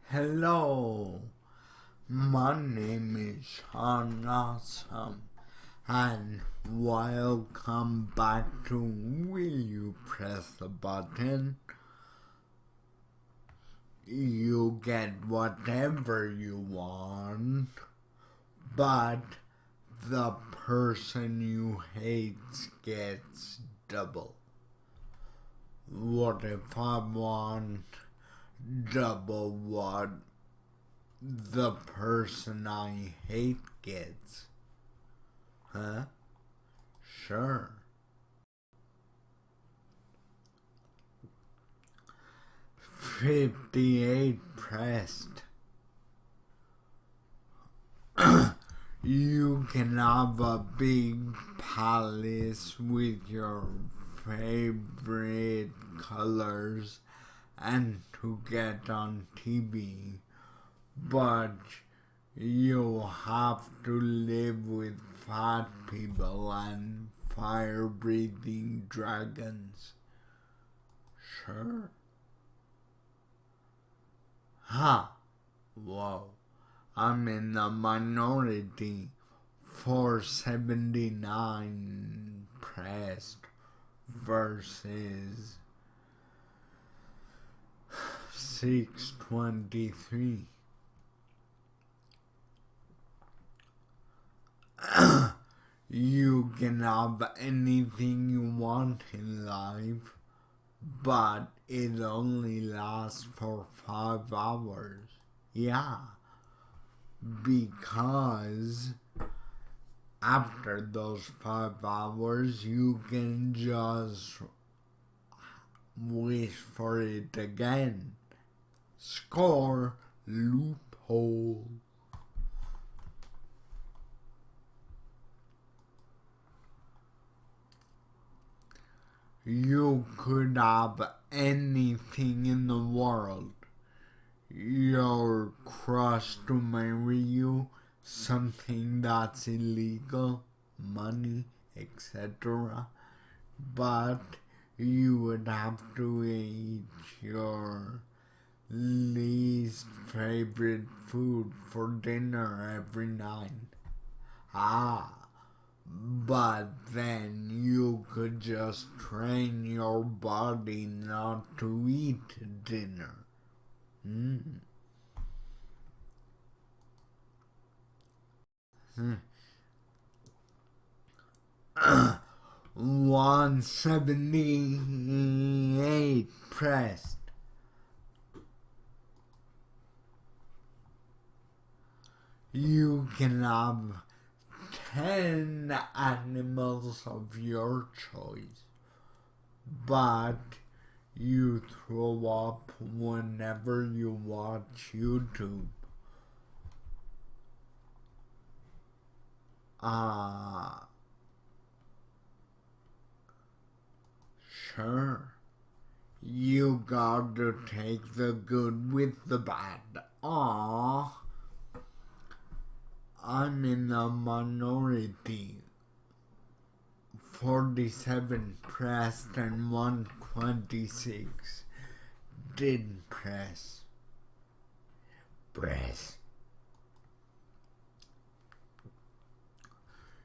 Hello, my name is Sean Awesome, and welcome back to Will You Press the Button? You get whatever you want, but the person you hate gets double. What if I want double what the person I hate gets? Huh? Sure. 58 pressed. You can have a big palace with your favorite colors and to get on TV, but you have to live with fat people and fire-breathing dragons. Sure. Ha! Whoa. I'm in the minority. 479 pressed versus 623. You can have anything you want in life, but it only lasts for 5 hours. Yeah, because after those 5 hours, you can just wish for it again. Score loophole. You could have anything in the world. Your crush to marry you, something that's illegal, money, etc. But you would have to eat your least favorite food for dinner every night. But then you could just train your body not to eat dinner. 178 pressed. You can have 10 animals of your choice, but you throw up whenever you watch YouTube. Sure. You got to take the good with the bad. I'm in the minority. 47 pressed and 126 didn't press.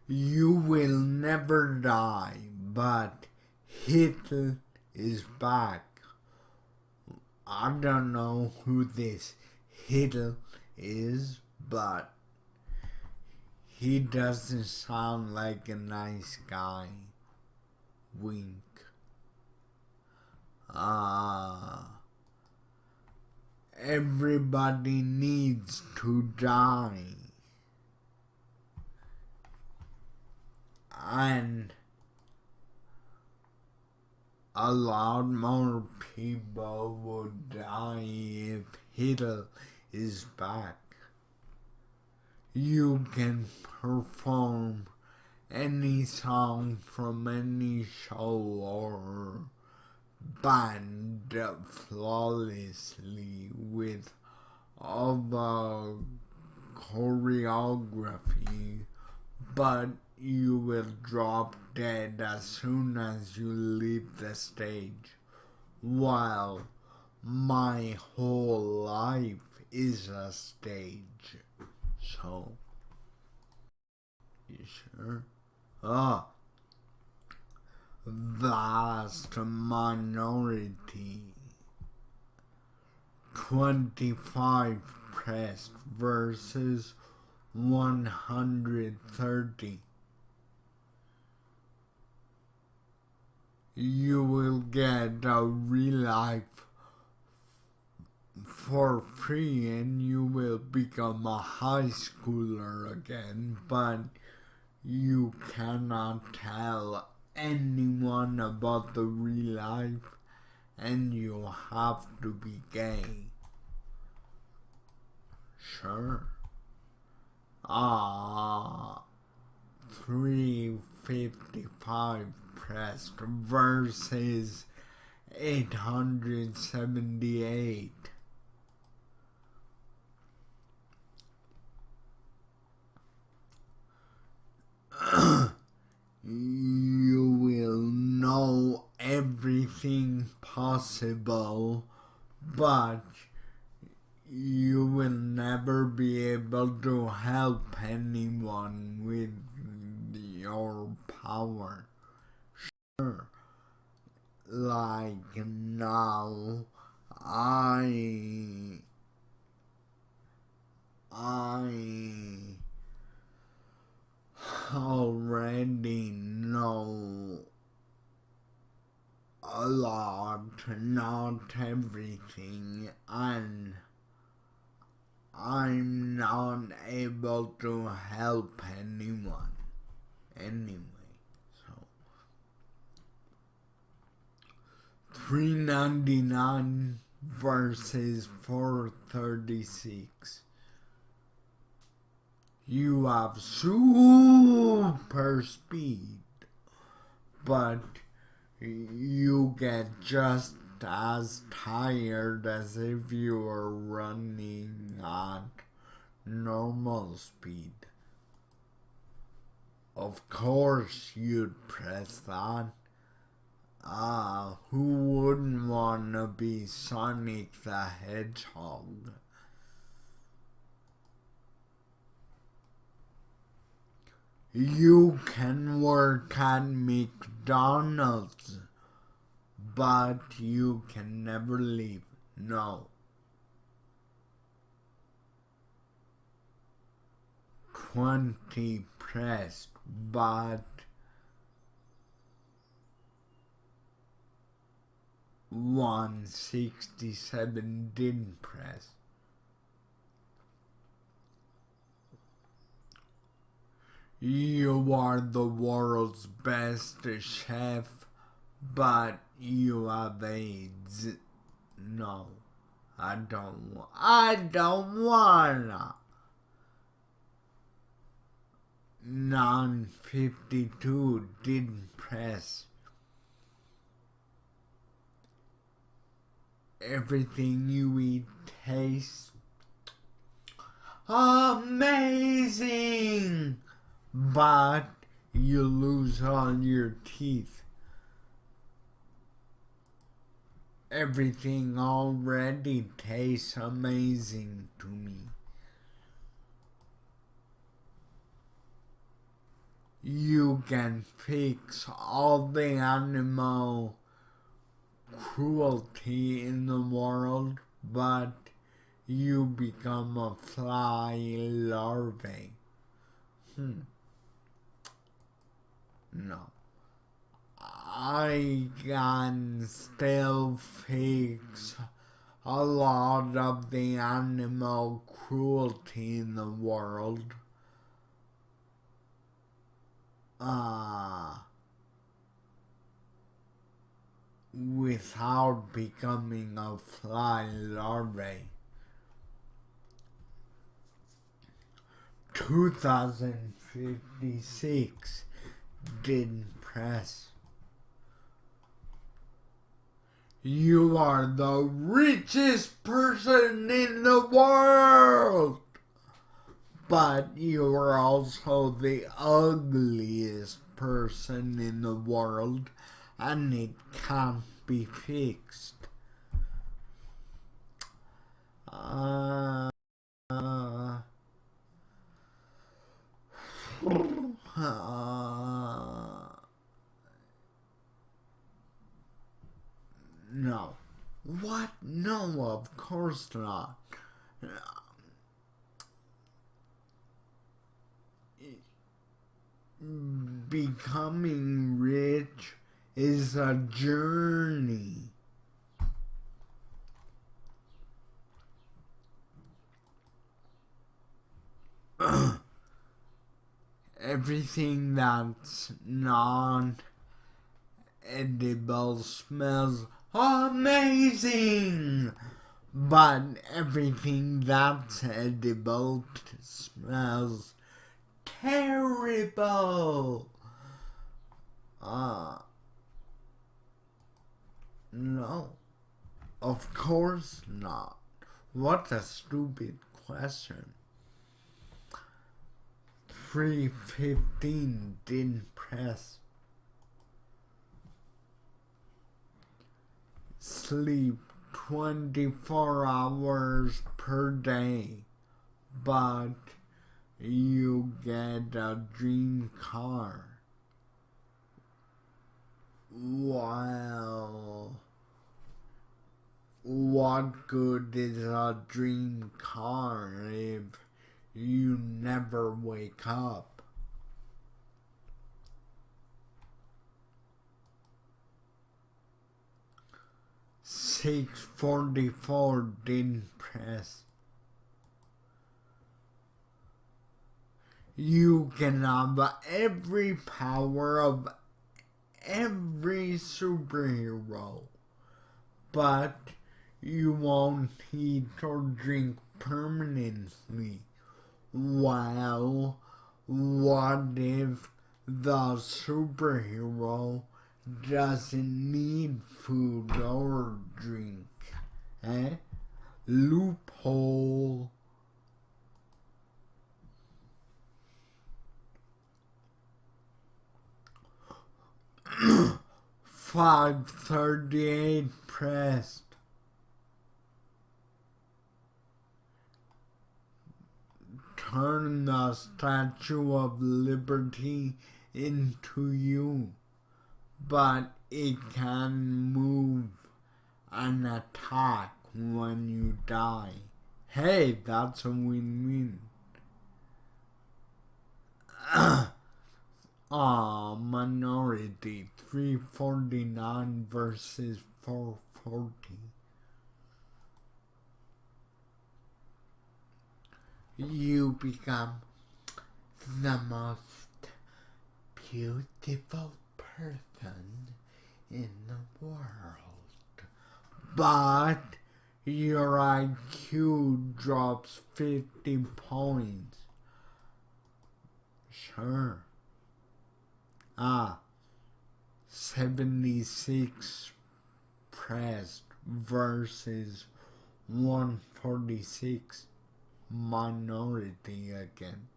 You will never die, but Hitler is back. I don't know who this Hitler is, but he doesn't sound like a nice guy. Wink. Everybody needs to die. And a lot more people would die if Hitler is back. You can perform any song from any show or band flawlessly with all the choreography, but you will drop dead as soon as you leave the stage. While my whole life is a stage. So, you sure? Vast minority. 25 pressed versus 130. You will get a real life for free and you will become a high schooler again, but you cannot tell anyone about the real life and you have to be gay. Sure. 355 pressed versus 878. You will know everything possible, but you will never be able to help anyone with your power. Sure. Like now, I already know a lot, not everything, and I'm not able to help anyone anyway. So $3.99 versus $4.36. You have super speed, but you get just as tired as if you were running at normal speed. Of course you'd press that. Who wouldn't want to be Sonic the Hedgehog? You can work at McDonald's, but you can never leave. No. 20 pressed, but 167 didn't press. You are the world's best chef, but you have AIDS. No, I don't wanna. 952 didn't press. Everything you eat tastes amazing, but you lose all your teeth. Everything already tastes amazing to me. You can fix all the animal cruelty in the world, but you become a fly larvae. No. I can still fix a lot of the animal cruelty in the world. Without becoming a fly larvae. 2056 didn't press. You are the richest person in the world, but you are also the ugliest person in the world, and it can't be fixed. Of course not. Becoming rich is a journey. Everything that's non-edible smells amazing, but everything that's edible smells terrible. No, of course not. What a stupid question. 315 didn't press. Sleep 24 hours per day, but you get a dream car. Well, what good is a dream car if you never wake up? $6.44 didn't press. You can have every power of every superhero, but you won't eat or drink permanently. Well, what if the superhero doesn't need food or drink? Loophole. $5.38 pressed. Turn the Statue of Liberty into you, but it can move and attack when you die. Hey, that's a win-win. Minority 349 versus 440. You become the most beautiful person in the world, but your IQ drops 50 points. Sure. 76 pressed versus 146. Minority again.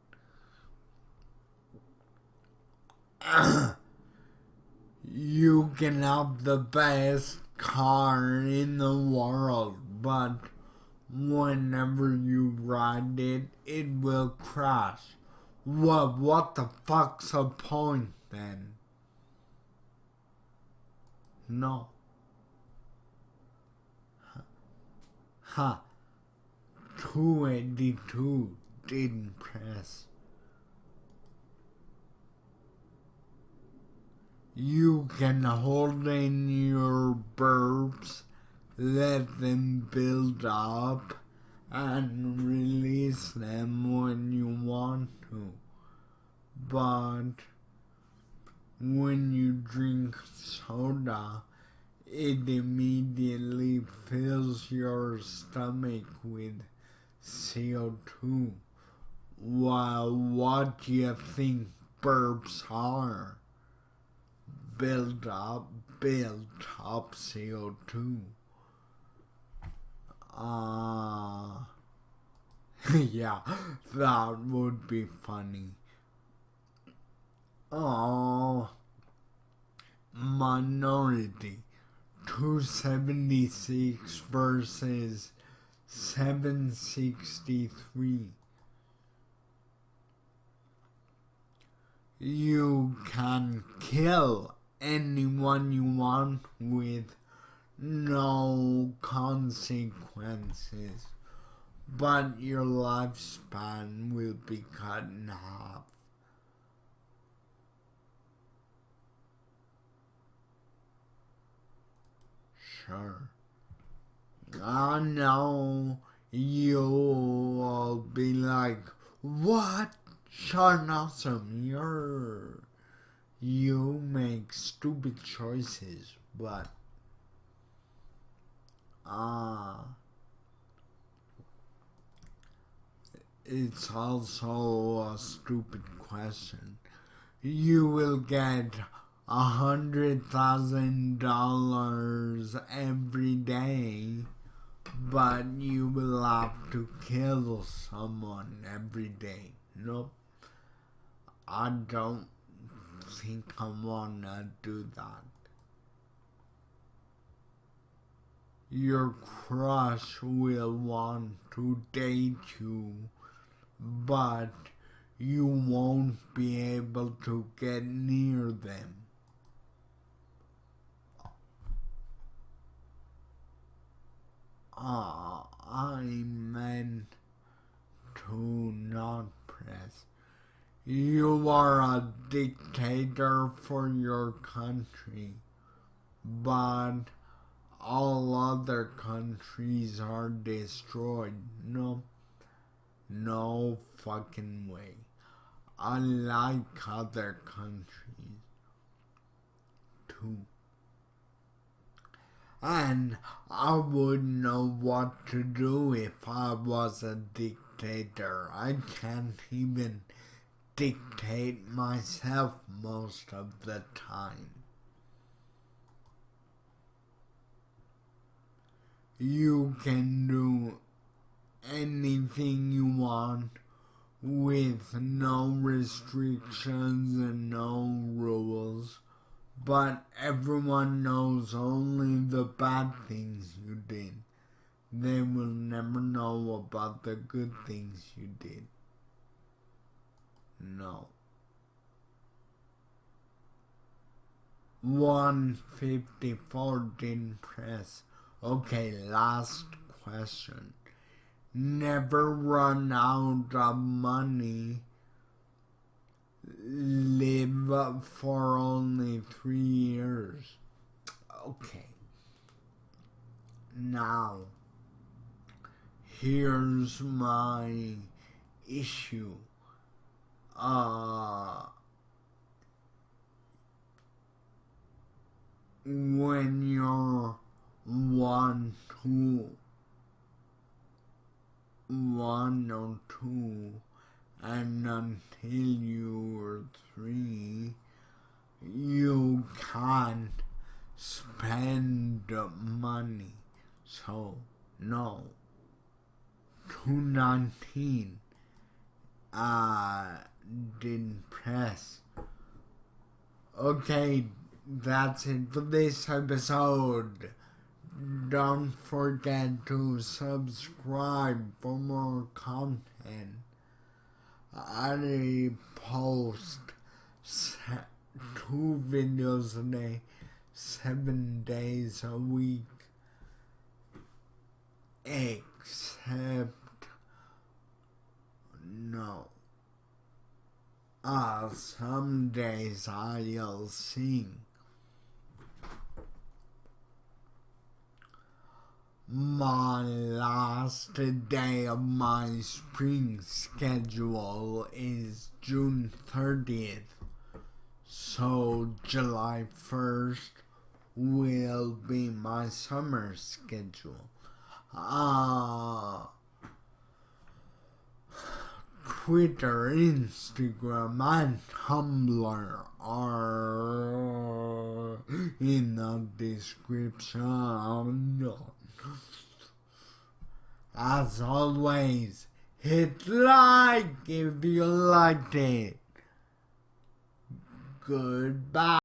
You can have the best car in the world, but whenever you ride it, it will crash. What the fuck's the point then? No. 282 didn't press. You can hold in your burps, let them build up, and release them when you want to. But when you drink soda, it immediately fills your stomach with CO2. Well, what do you think burps are? Build up CO2. Yeah, that would be funny. Minority 276 versus 763. You can kill anyone you want with no consequences, but your lifespan will be cut in half. Sure. I know you'll be like, what? Sean Awesome, you make stupid choices, but it's also a stupid question. You will get $100,000 every day, but you will have to kill someone every day. Nope. I don't think I wanna do that. Your crush will want to date you, but you won't be able to get near them. I meant to not press. You are a dictator for your country, but all other countries are destroyed. No fucking way. I like other countries too. And I wouldn't know what to do if I was a dictator. I can't even dictate myself most of the time. You can do anything you want with no restrictions and no rules, but everyone knows only the bad things you did. They will never know about the good things you did. No. 154 didn't press. Okay, last question. Never run out of money. Live for only 3 years. Okay. Now, here's my issue. When you're 1 or 2, and until you're 3, you can't spend money. So, no. 219 didn't press. Okay, that's it for this episode. Don't forget to subscribe for more content. I post 2 videos a day, 7 days a week, except no. Some days I'll sing. My last day of my spring schedule is June 30th, so July 1st will be my summer schedule. Twitter, Instagram, and Tumblr are in the description. As always, hit like if you liked it. Goodbye.